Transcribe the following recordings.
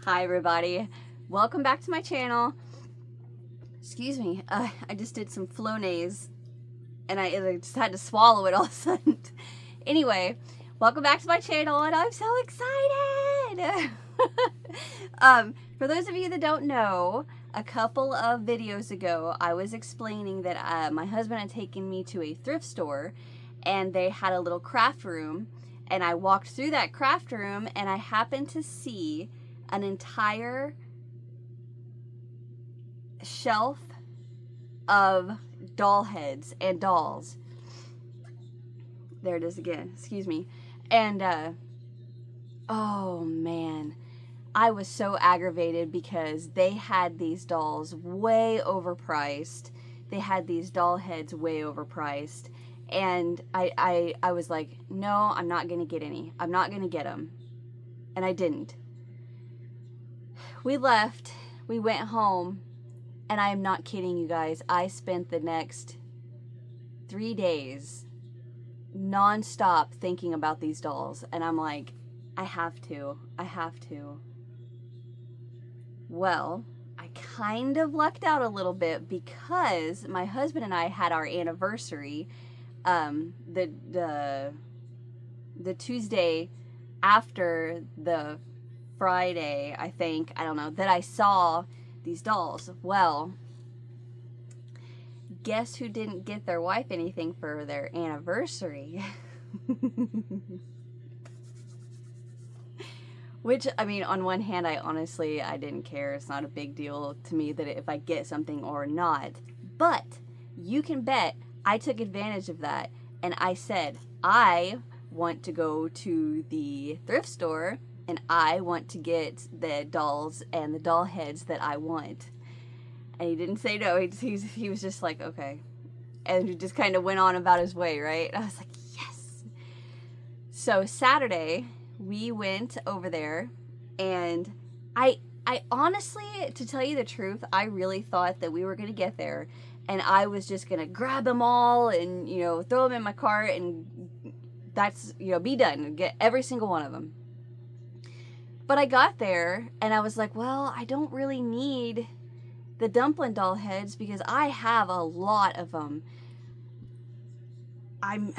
Hi everybody, welcome back to my channel. Excuse me, I just did some Flonase and I just had to swallow it all of a sudden. Anyway, welcome back to my channel and I'm so excited. For those of you that don't know, a couple of videos ago I was explaining that my husband had taken me to a thrift store and they had a little craft room, and I walked through that craft room and I happened to see an entire shelf of doll heads and dolls. There it is again, excuse me. And oh man, I was so aggravated because they had these dolls way overpriced. They had these doll heads way overpriced. And I was like, no, I'm not gonna get any. I'm not gonna get them. And I didn't. We left, we went home, and I am not kidding you guys. I spent the next 3 days non-stop thinking about these dolls. And I'm like, I have to. Well, I kind of lucked out a little bit because my husband and I had our anniversary the Tuesday after the Friday, I think, I don't know, that I saw these dolls. Well, guess who didn't get their wife anything for their anniversary? Which, I mean, on one hand, I didn't care. It's not a big deal to me that if I get something or not. But you can bet I took advantage of that. And I said, I want to go to the thrift store and I want to get the dolls and the doll heads that I want. And he didn't say no. He was just like, okay. And he just kind of went on about his way, right? I was like, yes. So Saturday, we went over there, and I honestly, to tell you the truth, I really thought that we were going to get there, and I was just going to grab them all and, you know, throw them in my cart, and that's, you know, be done and get every single one of them. But I got there, and I was like, well, I don't really need the dumpling doll heads because I have a lot of them. I'm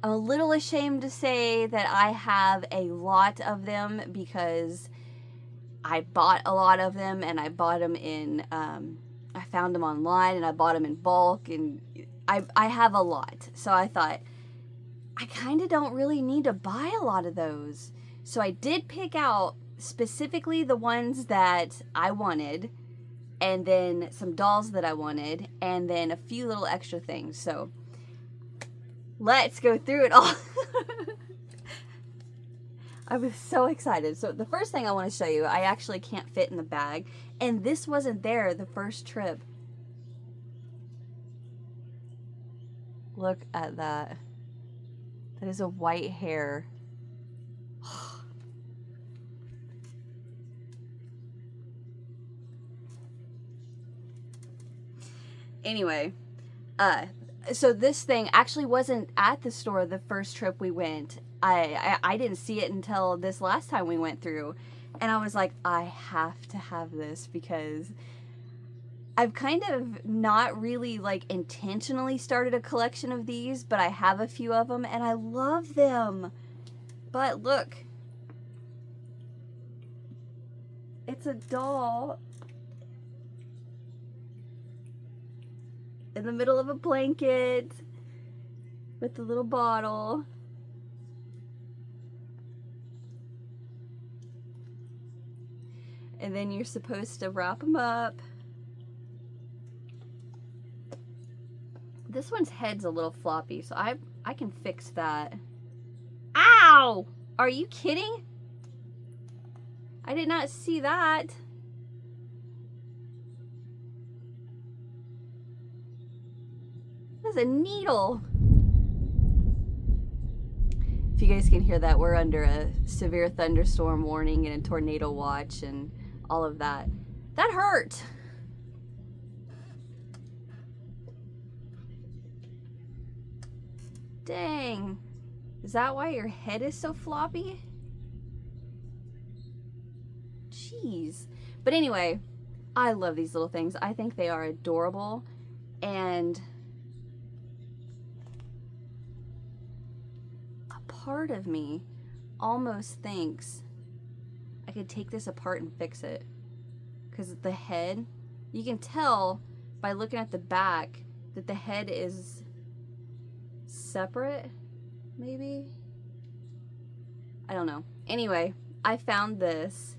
a little ashamed to say that I have a lot of them because I bought a lot of them, and I bought them in, I found them online, and I bought them in bulk, and I have a lot. So I thought, I kind of don't really need to buy a lot of those. So I did pick out specifically the ones that I wanted, and then some dolls that I wanted, and then a few little extra things. So let's go through it all. I was so excited. So the first thing I want to show you, I actually can't fit in the bag, and this wasn't there the first trip. Look at that. That is a white hair. Anyway, so this thing actually wasn't at the store the first trip we went. I didn't see it until this last time we went through, and I was like, I have to have this because I've kind of not really like intentionally started a collection of these, but I have a few of them and I love them. But look, it's a doll in the middle of a blanket with a little bottle. And then you're supposed to wrap them up. This one's head's a little floppy, so I can fix that. Ow! Are you kidding? I did not see that. That's a needle. If you guys can hear that, we're under a severe thunderstorm warning and a tornado watch and all of that. That hurt. Dang. Is that why your head is so floppy? Jeez. But anyway, I love these little things. I think they are adorable. And a part of me almost thinks I could take this apart and fix it. Because the head, you can tell by looking at the back that the head is separate, maybe? I don't know. Anyway, I found this,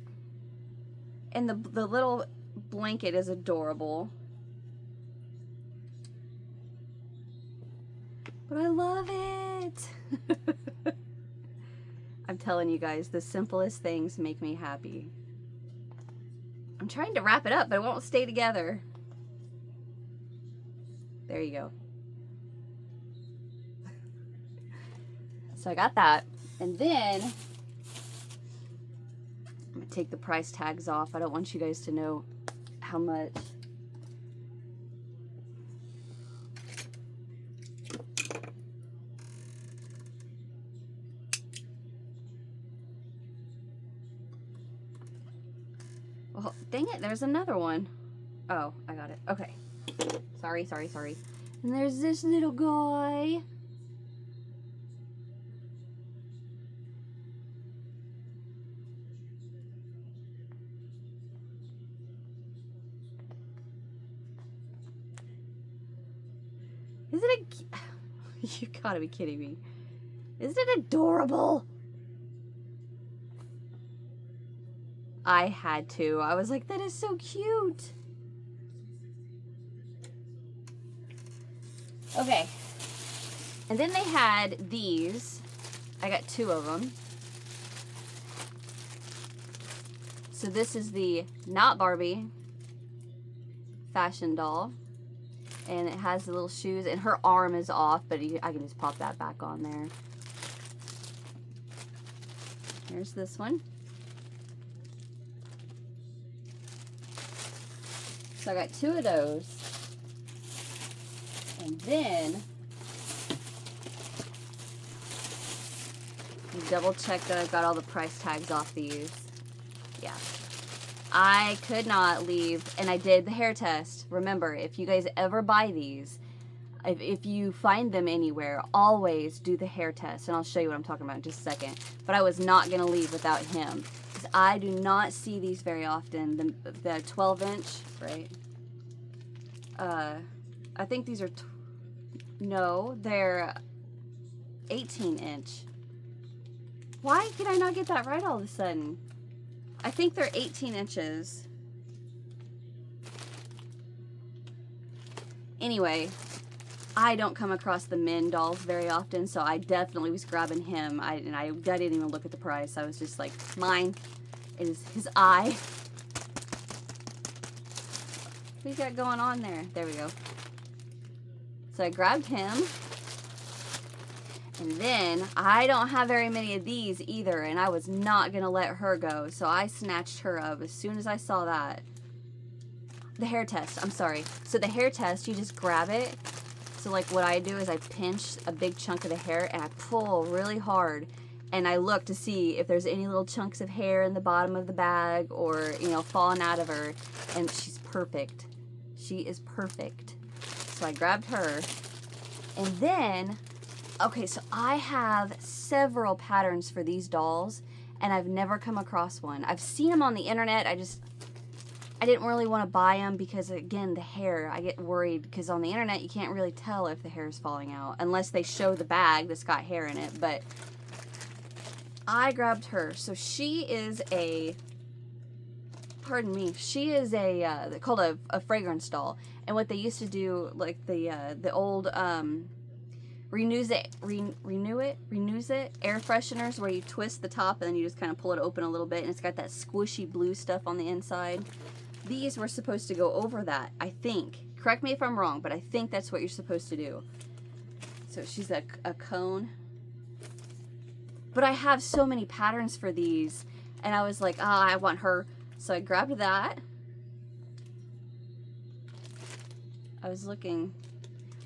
and the little blanket is adorable. But I love it! I'm telling you guys, the simplest things make me happy. I'm trying to wrap it up, but it won't stay together. There you go. So I got that. And then I'm gonna take the price tags off. I don't want you guys to know how much. Well, dang it, there's another one. Oh, I got it. Okay. Sorry. And there's this little guy. Isn't it? You gotta be kidding me. Isn't it adorable? I had to. I was like, that is so cute. Okay. And then they had these. I got 2 of them. So this is the Not Barbie fashion doll. And it has the little shoes, and her arm is off, but I can just pop that back on there. Here's this one. So I got 2 of those. And then double check that I've got all the price tags off these. Yeah. I could not leave, and I did the hair test. Remember, if you guys ever buy these, if you find them anywhere, always do the hair test, and I'll show you what I'm talking about in just a second. But I was not going to leave without him, because I do not see these very often. The 12-inch, right? I think these are, no, they're 18-inch. Why did I not get that right all of a sudden? I think they're 18 inches. Anyway, I don't come across the men dolls very often, so I definitely was grabbing him. I didn't even look at the price. I was just like, mine is his eye. What you got going on there? There we go. So I grabbed him. And then, I don't have very many of these either, and I was not going to let her go, so I snatched her up as soon as I saw that. The hair test, I'm sorry. So the hair test, you just grab it. So like what I do is I pinch a big chunk of the hair, and I pull really hard, and I look to see if there's any little chunks of hair in the bottom of the bag or, you know, falling out of her, and she's perfect. She is perfect. So I grabbed her, and then... Okay, so I have several patterns for these dolls, and I've never come across one. I've seen them on the internet. I didn't really want to buy them because, again, the hair. I get worried because on the internet you can't really tell if the hair is falling out unless they show the bag that's got hair in it. But I grabbed her. So she is a, pardon me, she is a, they're called a fragrance doll. And what they used to do, like the old, Renews it air fresheners where you twist the top and then you just kind of pull it open a little bit, and it's got that squishy blue stuff on the inside. These were supposed to go over that, I think. Correct me if I'm wrong, but I think that's what you're supposed to do. So she's a cone. But I have so many patterns for these, and I was like, I want her. So I grabbed that. I was looking...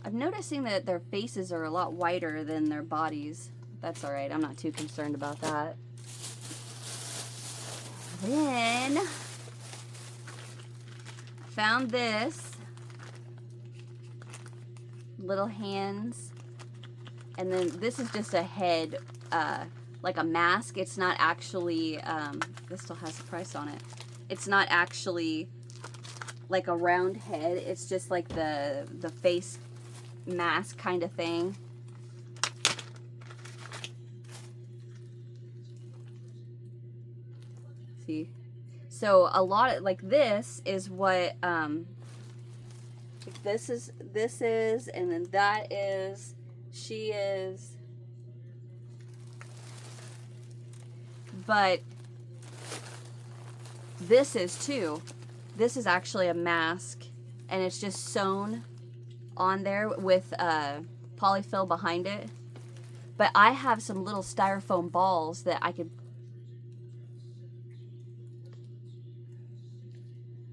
I'm noticing that their faces are a lot whiter than their bodies. That's alright, I'm not too concerned about that. Then found this little hands, and then this is just a head, like a mask. It's not actually this still has the price on it. It's not actually like a round head. It's just like the face mask kind of thing. See, so a lot of like this is what this is, and then that is, she is, but this is too. This is actually a mask, and it's just sewn on there with polyfill behind it. But I have some little styrofoam balls that I could.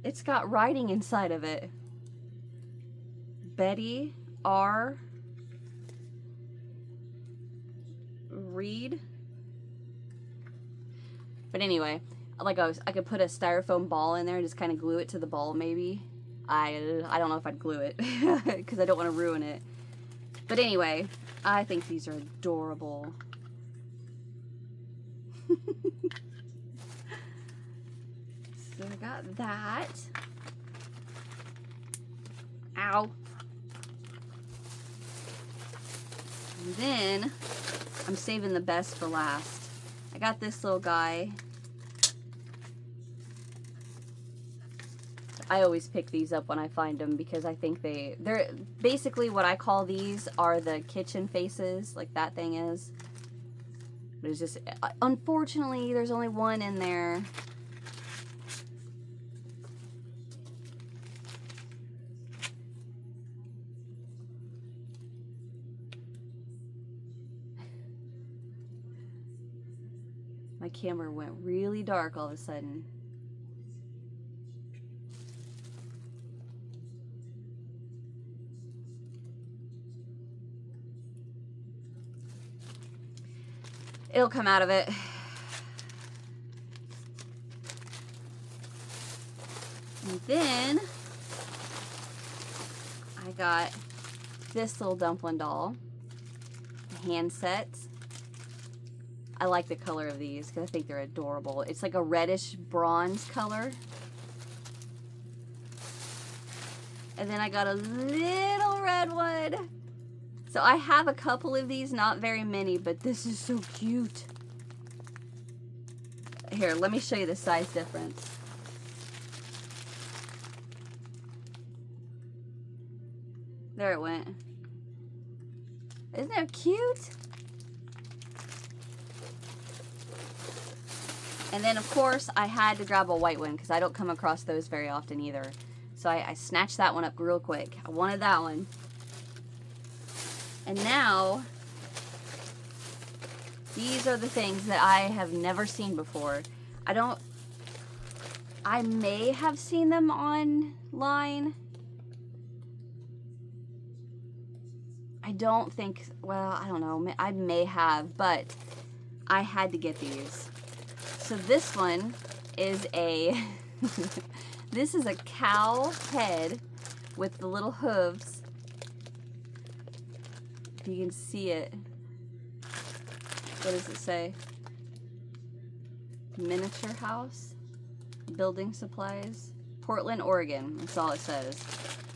It's got writing inside of it. Betty R. Reed. But anyway, like I could put a styrofoam ball in there and just kind of glue it to the ball maybe. I don't know if I'd glue it because I don't want to ruin it. But anyway, I think these are adorable. So I got that. Ow. And then I'm saving the best for last. I got this little guy. I always pick these up when I find them because I think they're basically what I call these are the kitchen faces, like that thing is. But it's just, unfortunately, there's only one in there. My camera went really dark all of a sudden. It'll come out of it. And then I got this little dumpling doll, hand sets. I like the color of these because I think they're adorable. It's like a reddish bronze color. And then I got a little red one. So I have a couple of these, not very many, but this is so cute. Here, let me show you the size difference. There it went. Isn't that cute? And then, of course, I had to grab a white one because I don't come across those very often either. So I snatched that one up real quick. I wanted that one. And now, these are the things that I have never seen before. I may have seen them online. I don't think, well, I don't know. I may have, but I had to get these. So this one is this is a cow head with the little hooves. If you can see it. What does it say? Miniature house, building supplies, Portland, Oregon. That's all it says.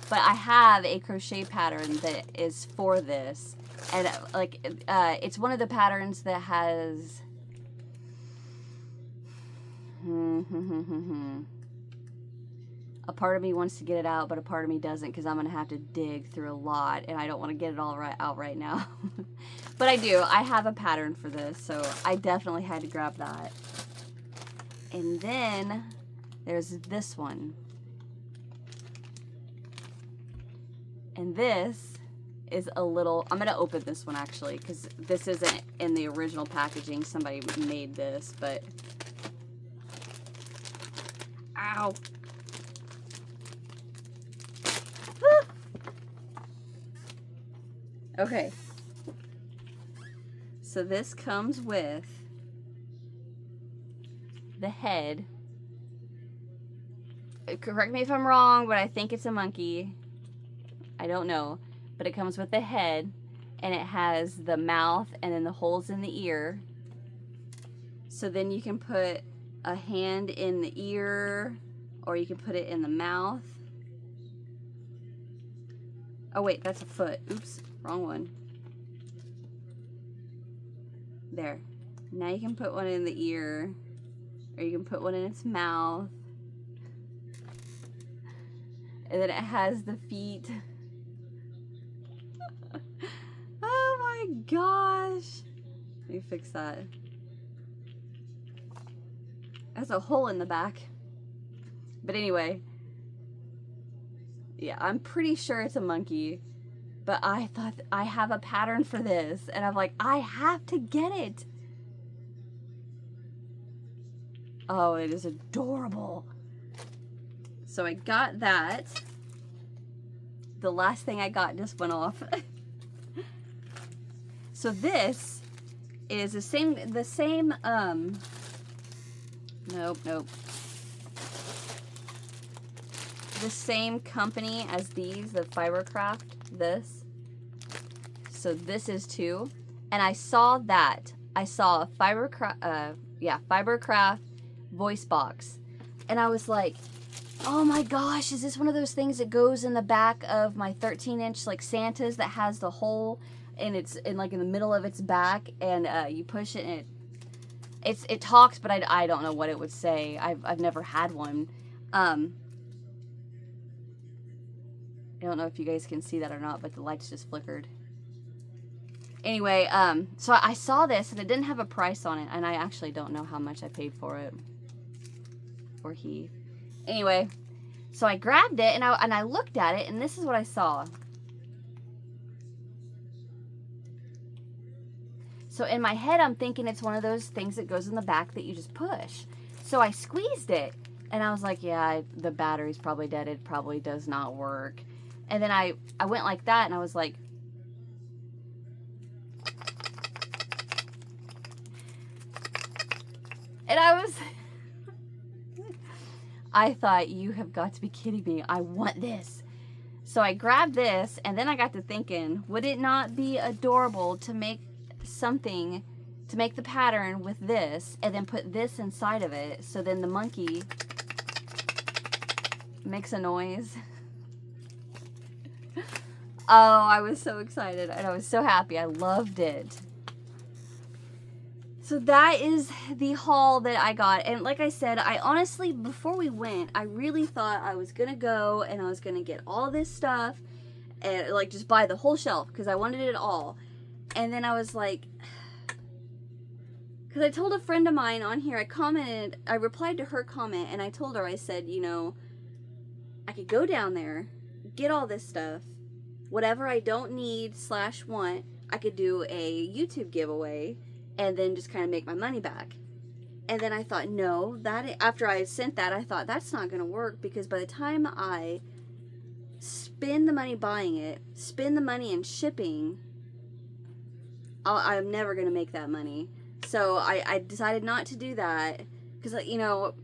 But I have a crochet pattern that is for this, and like it's one of the patterns that has a part of me wants to get it out, but a part of me doesn't because I'm gonna have to dig through a lot, and I don't want to get it all out right now. But I do. I have a pattern for this, so I definitely had to grab that. And then there's this one. And this is a little, I'm going to open this one actually, because this isn't in the original packaging. Somebody made this, but, ow. Okay. So this comes with the head correct me if I'm wrong, but I think it's a monkey. I don't know. But it comes with the head, and it has the mouth and then the holes in the ear. So then you can put a hand in the ear, or you can put it in the mouth. Oh wait, that's a foot. Oops, wrong one. There. Now you can put one in the ear, or you can put one in its mouth. And then it has the feet. Oh my gosh. Let me fix that. Has a hole in the back. But anyway, yeah, I'm pretty sure it's a monkey. But I thought I have a pattern for this, and I'm like, I have to get it. Oh, it is adorable. So I got that. The last thing I got just went off. So this is the same, nope. The same company as these, the Fibercraft, this. So this is too. And I saw that. I saw a Fibercraft voice box. And I was like, oh my gosh, is this one of those things that goes in the back of my 13-inch like Santa's that has the hole and it's in like in the middle of its back, and you push it and it talks, but I don't know what it would say. I've never had one. I don't know if you guys can see that or not, but the lights just flickered. Anyway, so I saw this and it didn't have a price on it, and I actually don't know how much I paid for it. Or he. Anyway, so I grabbed it and I looked at it, and this is what I saw. So in my head, I'm thinking it's one of those things that goes in the back that you just push. So I squeezed it, and I was like, yeah, the battery's probably dead. It probably does not work. And then I went like that, and I was like, and I thought, you have got to be kidding me. I want this. So I grabbed this, and then I got to thinking, would it not be adorable to make something, to make the pattern with this, and then put this inside of it, so then the monkey makes a noise? Oh, I was so excited, and I was so happy. I loved it. So that is the haul that I got. And like I said, I honestly, before we went, I really thought I was going to go and I was going to get all this stuff and like just buy the whole shelf because I wanted it all. And then I was like, because I told a friend of mine on here, I replied to her comment, and I told her, I said, you know, I could go down there, get all this stuff, whatever I don't need / want, I could do a YouTube giveaway and then just kind of make my money back. And then I thought, no, after I sent that, I thought that's not going to work, because by the time I spend the money buying it, spend the money in shipping, I'm never going to make that money. So I decided not to do that, because, you know,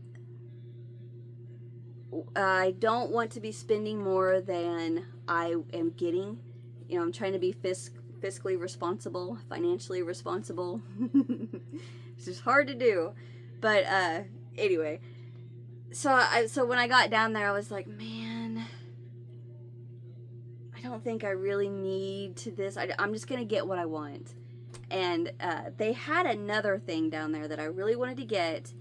I don't want to be spending more than I am getting. You know, I'm trying to be fiscally responsible, financially responsible. It's just hard to do. But anyway, so when I got down there, I was like, man, I don't think I really need to this. I'm just gonna get what I want. And they had another thing down there that I really wanted to get,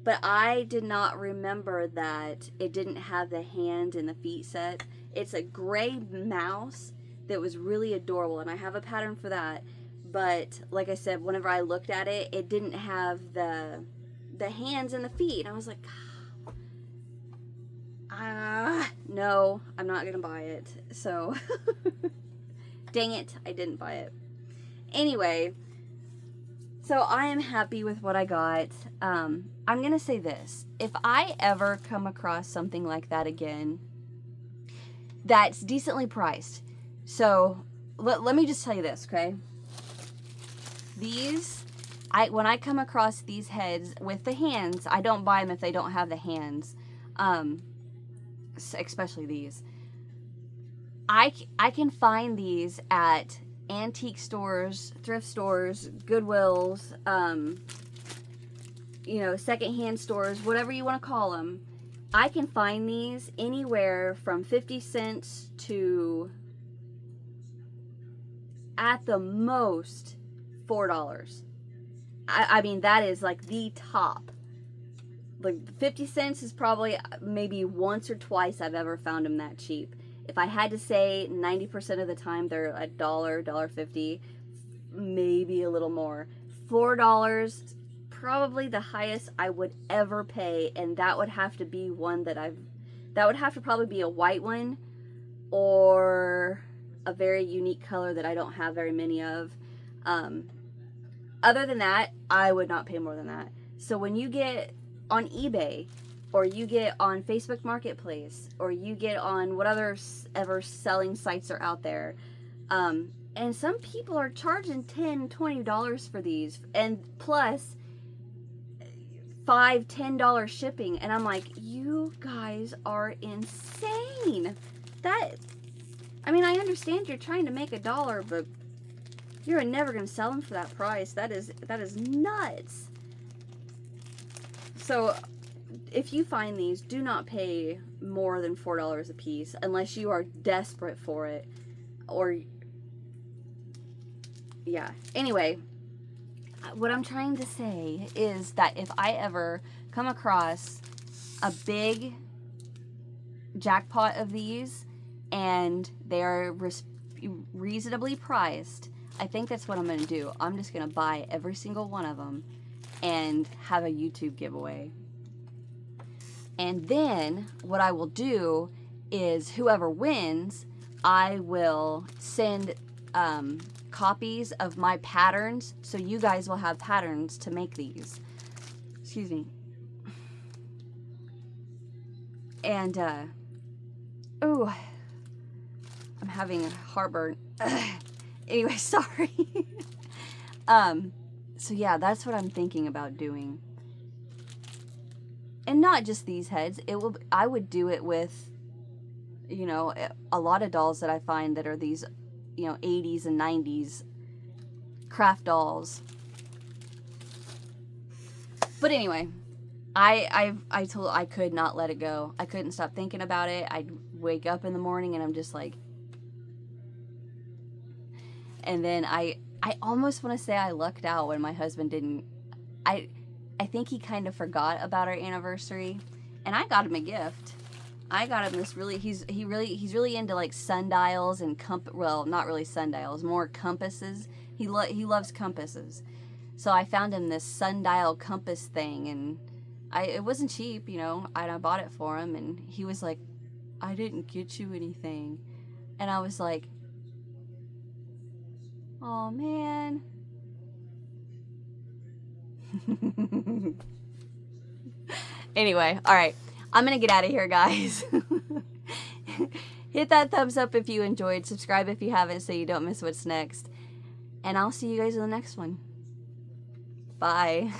but I did not remember that it didn't have the hand and the feet set. It's a gray mouse that was really adorable, and I have a pattern for that. But like I said, whenever I looked at it, it didn't have the hands and the feet. I was like, no, I'm not gonna buy it. So dang it, I didn't buy it. Anyway, so I am happy with what I got. I'm gonna say this: if I ever come across something like that again that's decently priced, so let me just tell you this, okay? These, when I come across these heads with the hands, I don't buy them if they don't have the hands. especially these. I can find these at antique stores, thrift stores, Goodwills, you know, secondhand stores, whatever you want to call them. I can find these anywhere from 50 cents to, at the most, $4. I mean, that is like the top. Like 50 cents is probably maybe once or twice I've ever found them that cheap. If I had to say, 90% of the time they're $1, $1.50, maybe a little more. $4, probably the highest I would ever pay, and that would have to be one that would have to probably be a white one, or a very unique color that I don't have very many of. Other than that, I would not pay more than that. So when you get on eBay, or you get on Facebook Marketplace, or you get on what other ever selling sites are out there, and some people are charging $10, $20 for these, and plus $5, $10 shipping, and I'm like, you guys are insane. I mean, I understand you're trying to make $1, but you're never going to sell them for that price. That is nuts. So if you find these, do not pay more than $4 a piece unless you are desperate for it. Or, yeah. Anyway, what I'm trying to say is that if I ever come across a big jackpot of these and they are reasonably priced, I think that's what I'm going to do. I'm just going to buy every single one of them and have a YouTube giveaway. And then what I will do is whoever wins, I will send copies of my patterns, so you guys will have patterns to make these. Excuse me. And, oh, I'm having heartburn. Anyway, sorry. So yeah, that's what I'm thinking about doing. And not just these heads. I would do it with, you know, a lot of dolls that I find that are these, you know, 80s and 90s craft dolls. But anyway, I could not let it go. I couldn't stop thinking about it. I'd wake up in the morning and I'm just like, and then I almost want to say I lucked out when my husband didn't. I think he kind of forgot about our anniversary, and I got him a gift. I got him this he's really into like sundials and well, not really sundials, more compasses. He loves compasses. So I found him this sundial compass thing, and it wasn't cheap, you know. I bought it for him, and he was like, "I didn't get you anything," and I was like, "Oh man." Anyway, all right. I'm going to get out of here, guys. Hit that thumbs up if you enjoyed. Subscribe if you haven't so you don't miss what's next. And I'll see you guys in the next one. Bye.